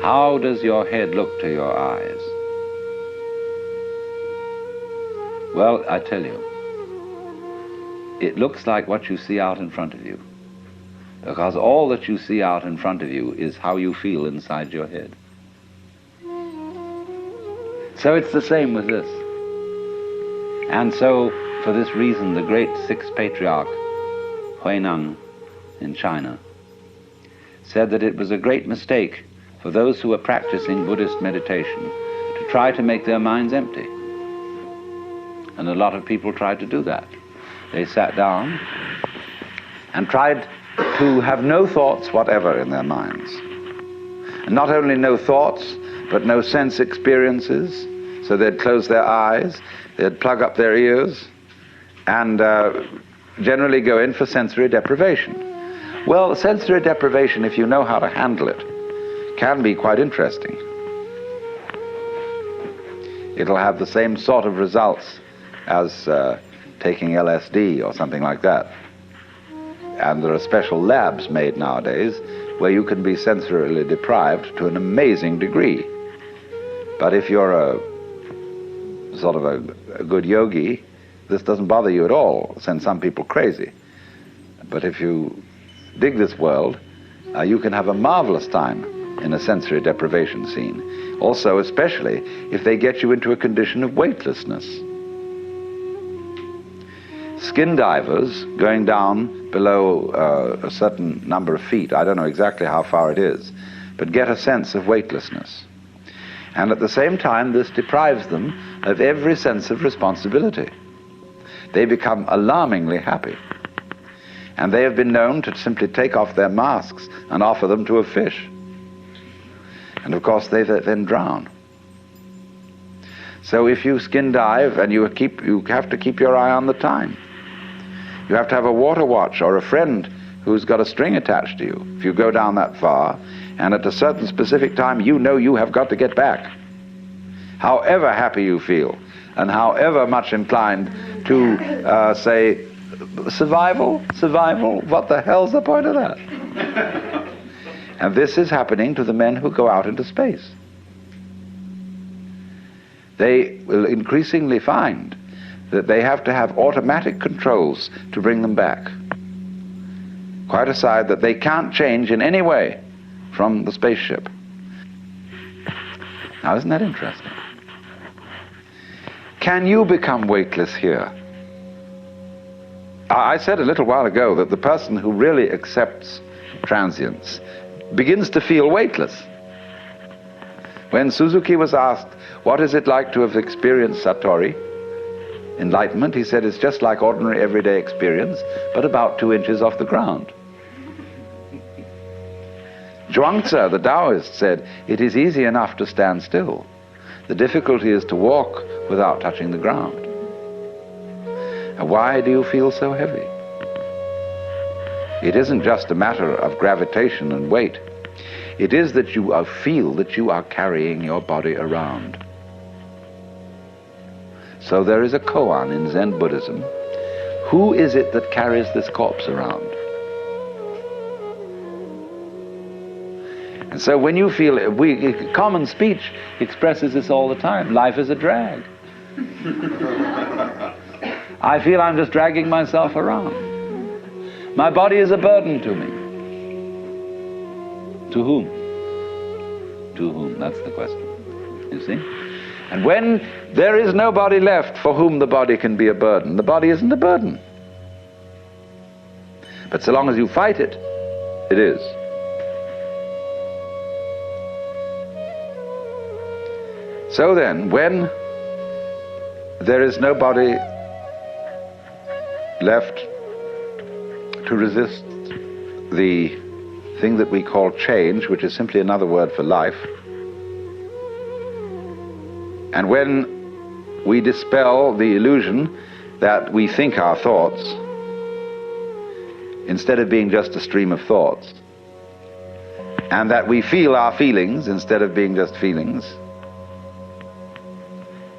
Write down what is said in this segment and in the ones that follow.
How does your head look to your eyes? Well, I tell you, it looks like what you see out in front of you, because all that you see out in front of you is how you feel inside your head. So it's the same with this. And so, for this reason, the great sixth patriarch, Huineng in China, said that it was a great mistake for those who were practicing Buddhist meditation to try to make their minds empty. And a lot of people tried to do that. They sat down and tried to have no thoughts whatever in their minds. And not only no thoughts, but no sense experiences. So they'd close their eyes, they'd plug up their ears, and generally go in for sensory deprivation. Well, sensory deprivation, if you know how to handle it, can be quite interesting. It'll have the same sort of results as taking LSD or something like that. And there are special labs made nowadays where you can be sensorily deprived to an amazing degree. But if you're a sort of a good yogi, this doesn't bother you at all, send some people crazy. But if you dig this world, you can have a marvelous time in a sensory deprivation scene. Also, especially if they get you into a condition of weightlessness. Skin divers going down below a certain number of feet, I don't know exactly how far it is, but get a sense of weightlessness. And at the same time, this deprives them of every sense of responsibility. They become alarmingly happy. And they have been known to simply take off their masks and offer them to a fish. And of course, they then drown. So if you skin dive, and you have to keep your eye on the time. You have to have a water watch or a friend who's got a string attached to you. If you go down that far, and at a certain specific time, you know you have got to get back. However happy you feel, and however much inclined to say, survival, what the hell's the point of that? And this is happening to the men who go out into space. They will increasingly find that they have to have automatic controls to bring them back. Quite aside that they can't change in any way from the spaceship. Now, isn't that interesting? Can you become weightless here? I said a little while ago that the person who really accepts transience begins to feel weightless. When Suzuki was asked, what is it like to have experienced Satori, enlightenment, he said, it's just like ordinary everyday experience, but about 2 inches off the ground. Zhuangzi, the Taoist, said, it is easy enough to stand still. The difficulty is to walk without touching the ground. And why do you feel so heavy? It isn't just a matter of gravitation and weight. It is that you feel that you are carrying your body around. So there is a koan in Zen Buddhism. Who is it that carries this corpse around? And so when you feel it, common speech expresses this all the time. Life is a drag. I feel I'm just dragging myself around. My body is a burden to me. To whom? To whom? That's the question. You see? And when there is nobody left for whom the body can be a burden, the body isn't a burden. But so long as you fight it, it is. So then, when there is nobody left to resist the thing that we call change, which is simply another word for life, and when we dispel the illusion that we think our thoughts, instead of being just a stream of thoughts, and that we feel our feelings instead of being just feelings,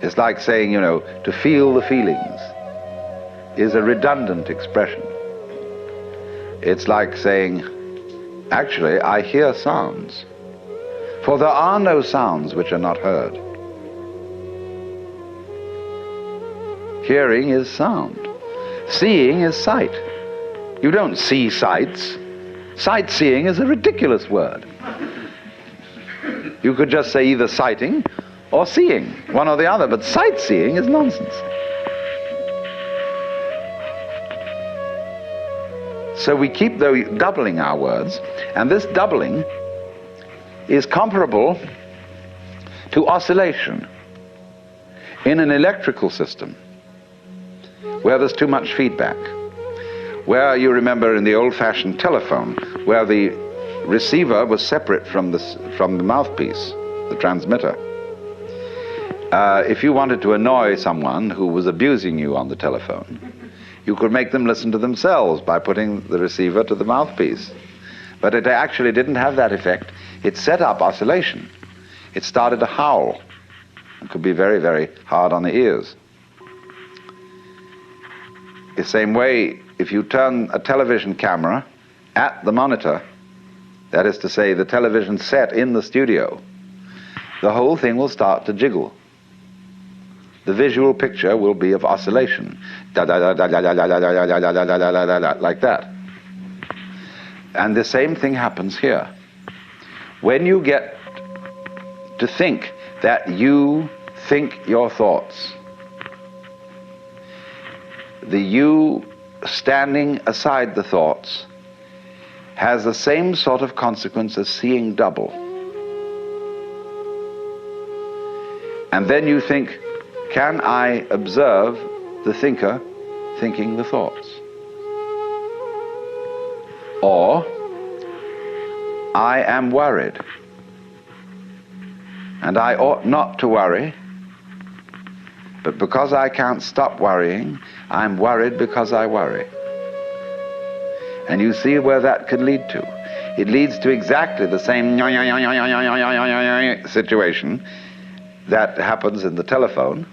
it's like saying, to feel the feelings is a redundant expression. It's like saying, actually, I hear sounds. For there are no sounds which are not heard. Hearing is sound. Seeing is sight. You don't see sights. Sightseeing is a ridiculous word. You could just say either sighting or seeing, one or the other, but sightseeing is nonsense. So we keep doubling our words, and this doubling is comparable to oscillation in an electrical system where there's too much feedback, where you remember in the old-fashioned telephone, where the receiver was separate from the mouthpiece, the transmitter. If you wanted to annoy someone who was abusing you on the telephone, you could make them listen to themselves by putting the receiver to the mouthpiece. But it actually didn't have that effect. It set up oscillation. It started to howl. It could be very, very hard on the ears. The same way, if you turn a television camera at the monitor, that is to say, the television set in the studio, the whole thing will start to jiggle. The visual picture will be of oscillation, like that. And the same thing happens here. When you get to think that you think your thoughts, the you standing aside the thoughts has the same sort of consequence as seeing double. And then you think, can I observe the thinker thinking the thoughts? Or, I am worried, and I ought not to worry, but because I can't stop worrying, I'm worried because I worry. And you see where that can lead to. It leads to exactly the same situation that happens in the telephone,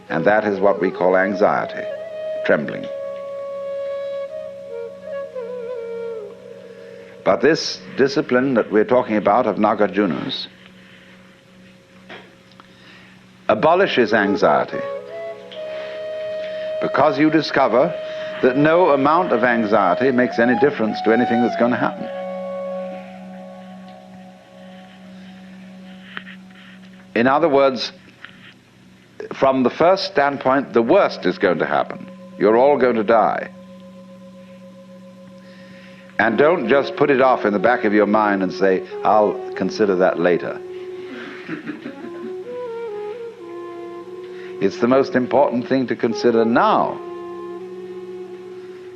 and that is what we call anxiety, trembling. But this discipline that we're talking about of Nagarjuna's abolishes anxiety, because you discover that no amount of anxiety makes any difference to anything that's going to happen. In other words, from the first standpoint, the worst is going to happen. You're all going to die. And don't just put it off in the back of your mind and say, I'll consider that later. It's the most important thing to consider now,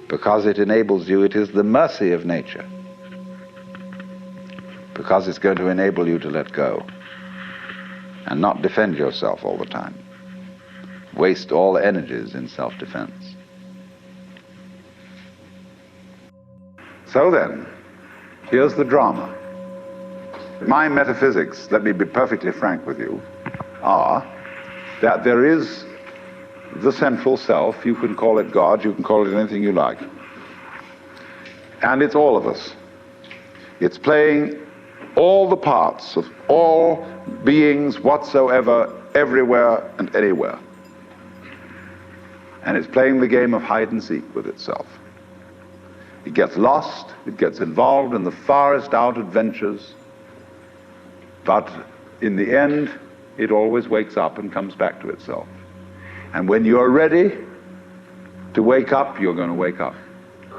because it enables you, it is the mercy of nature, because it's going to enable you to let go and not defend yourself all the time, waste all energies in self-defense. So then, here's the drama. My metaphysics, let me be perfectly frank with you, are that there is the central self. You can call it God, you can call it anything you like. And it's all of us. It's playing all the parts of all beings whatsoever, everywhere and anywhere. And it's playing the game of hide and seek with itself. It gets lost, it gets involved in the farthest out adventures, but in the end, it always wakes up and comes back to itself. And when you're ready to wake up, you're going to wake up.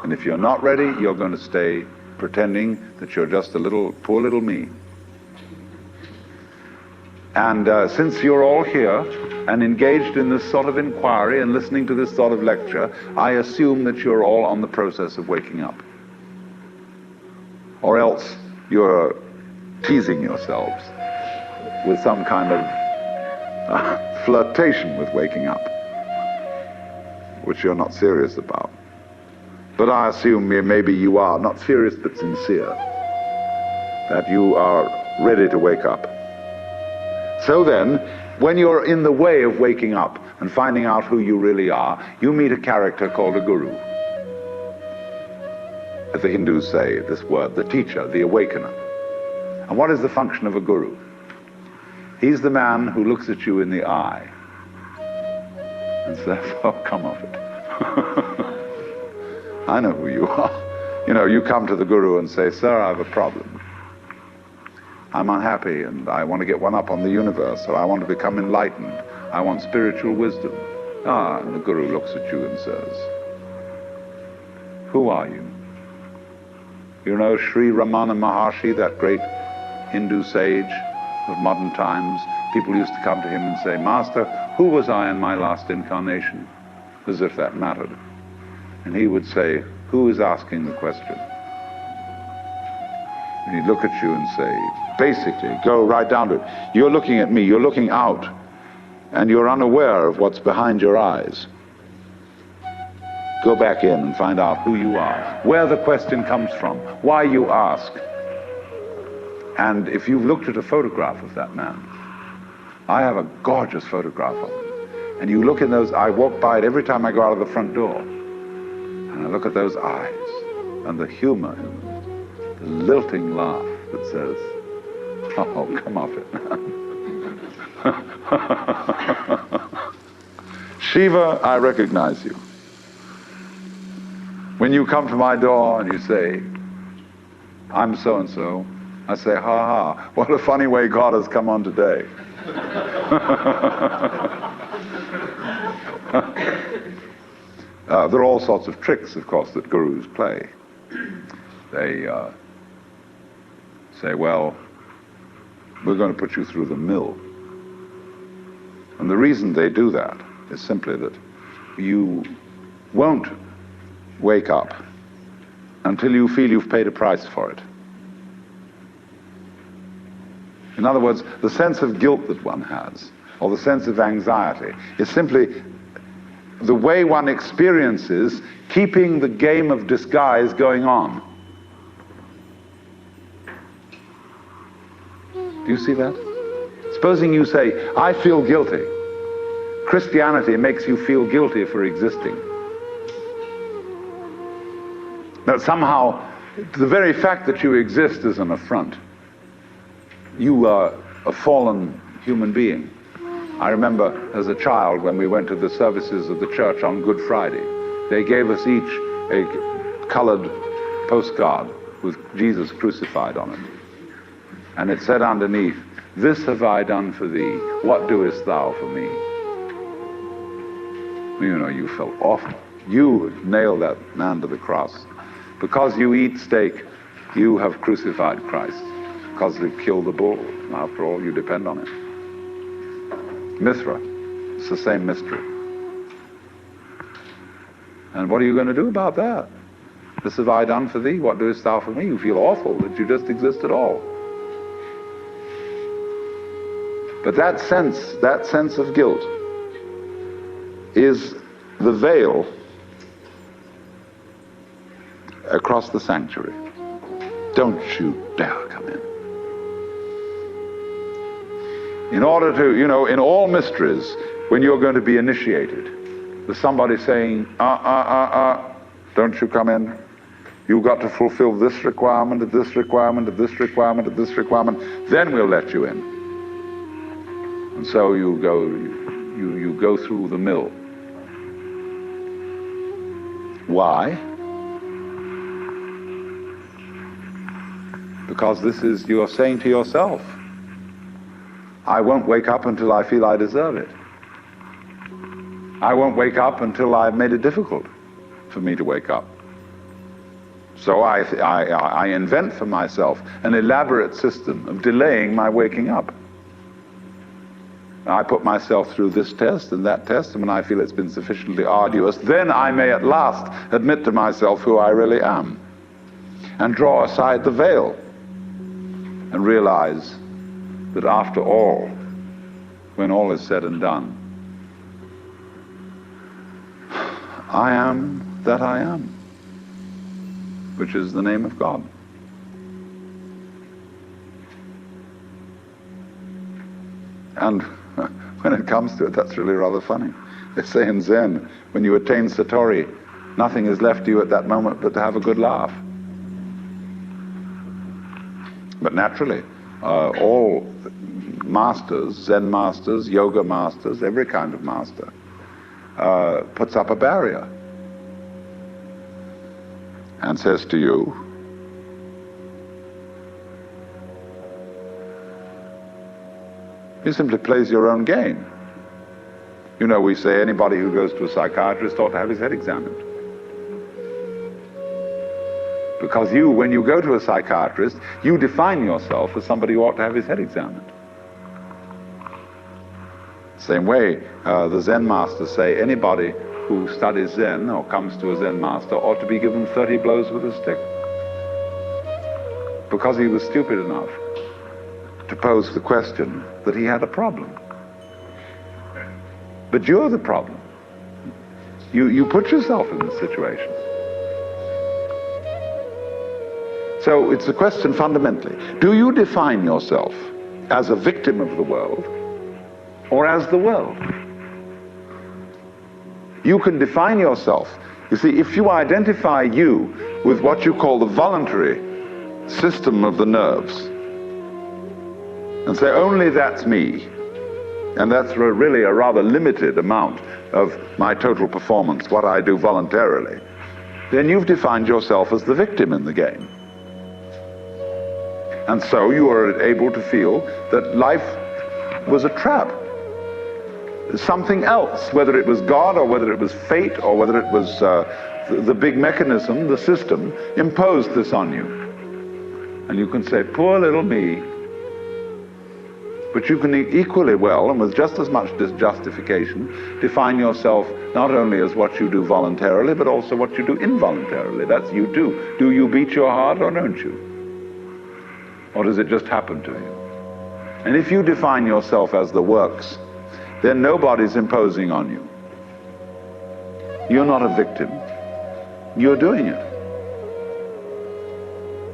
And if you're not ready, you're going to stay pretending that you're just a little, poor little me. And since you're all here and engaged in this sort of inquiry and listening to this sort of lecture, I assume that you're all on the process of waking up. Or else you're teasing yourselves with some kind of flirtation with waking up, which you're not serious about. But I assume maybe you are, not serious but sincere, that you are ready to wake up. So then, when you're in the way of waking up and finding out who you really are, you meet a character called a guru. As the Hindus say, this word, the teacher, the awakener. And what is the function of a guru? He's the man who looks at you in the eye and says, oh, come off it. I know who you are. You know, you come to the guru and say, sir, I have a problem. I'm unhappy and I want to get one up on the universe, or I want to become enlightened. I want spiritual wisdom. Ah, and the guru looks at you and says, who are you? You know Sri Ramana Maharshi, that great Hindu sage of modern times? People used to come to him and say, Master, who was I in my last incarnation? As if that mattered. And he would say, who is asking the question? And he'd look at you and say, basically, go right down to it. You're looking at me, you're looking out, and you're unaware of what's behind your eyes. Go back in and find out who you are, where the question comes from, why you ask. And if you've looked at a photograph of that man, I have a gorgeous photograph of him, and you look in those, I walk by it every time I go out of the front door, and I look at those eyes, and the humor in them, the lilting laugh that says, oh, come off it, man. Shiva, I recognize you. When you come to my door and you say, I'm so-and-so, I say, ha ha, what a funny way God has come on today. There are all sorts of tricks, of course, that gurus play. They say, well, we're going to put you through the mill. And the reason they do that is simply that you won't wake up until you feel you've paid a price for it. In other words, the sense of guilt that one has, or the sense of anxiety, is simply the way one experiences keeping the game of disguise going on. Do you see that? Supposing you say, I feel guilty. Christianity makes you feel guilty for existing. That somehow, the very fact that you exist is an affront. You are a fallen human being. I remember as a child when we went to the services of the church on Good Friday, they gave us each a colored postcard with Jesus crucified on it. And it said underneath, this have I done for thee, what doest thou for me? You know, you felt awful. You nailed that man to the cross. Because you eat steak, you have crucified Christ. Because they killed the bull. After all, you depend on it. Mithra, it's the same mystery. And what are you going to do about that? This have I done for thee, what doest thou for me? You feel awful that you just exist at all. But that sense of guilt is the veil across the sanctuary. Don't you dare come in. In order to, you know, in all mysteries, when you're going to be initiated, there's somebody saying, don't you come in. You've got to fulfill this requirement, of this requirement, of this requirement, of this requirement, then we'll let you in. And so you go through the mill. Why? Because this is, you're saying to yourself, I won't wake up until I feel I deserve it. I won't wake up until I've made it difficult for me to wake up. So I invent for myself an elaborate system of delaying my waking up. I put myself through this test and that test, and when I feel it's been sufficiently arduous, then I may at last admit to myself who I really am, and draw aside the veil, and realize that after all, when all is said and done, I am that I am, which is the name of God. And when it comes to it, that's really rather funny. They say in Zen, when you attain Satori, nothing is left to you at that moment but to have a good laugh. But naturally, all masters, Zen masters, yoga masters, every kind of master, puts up a barrier and says to you, you simply plays your own game. You know, we say anybody who goes to a psychiatrist ought to have his head examined. Because you, when you go to a psychiatrist, you define yourself as somebody who ought to have his head examined. Same way, the Zen masters say anybody who studies Zen or comes to a Zen master ought to be given 30 blows with a stick. Because he was stupid enough to pose the question that he had a problem. But you're the problem. You put yourself in this situation. So it's a question fundamentally, do you define yourself as a victim of the world or as the world? You can define yourself. You see, if you identify you with what you call the voluntary system of the nerves and say, only that's me, and that's really a rather limited amount of my total performance, what I do voluntarily, then you've defined yourself as the victim in the game. And so you are able to feel that life was a trap. Something else, whether it was God or whether it was fate or whether it was the big mechanism, the system, imposed this on you. And you can say, poor little me. But you can equally well, and with just as much justification, define yourself not only as what you do voluntarily, but also what you do involuntarily. That's you too. Do you beat your heart or don't you? Or does it just happen to you? And if you define yourself as the works, then nobody's imposing on you. You're not a victim. You're doing it.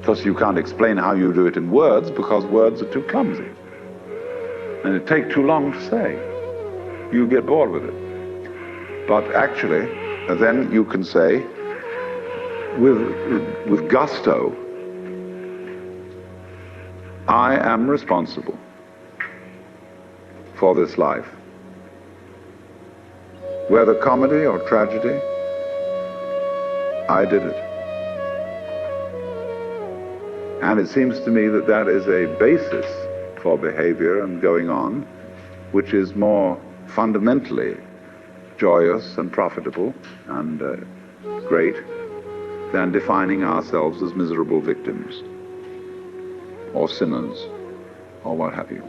Because you can't explain how you do it in words, because words are too clumsy. And it takes too long to say. You get bored with it. But actually, then you can say, with gusto, I am responsible for this life. Whether comedy or tragedy, I did it. And it seems to me that that is a basis for behavior and going on, which is more fundamentally joyous and profitable and great than defining ourselves as miserable victims or sinners or what have you.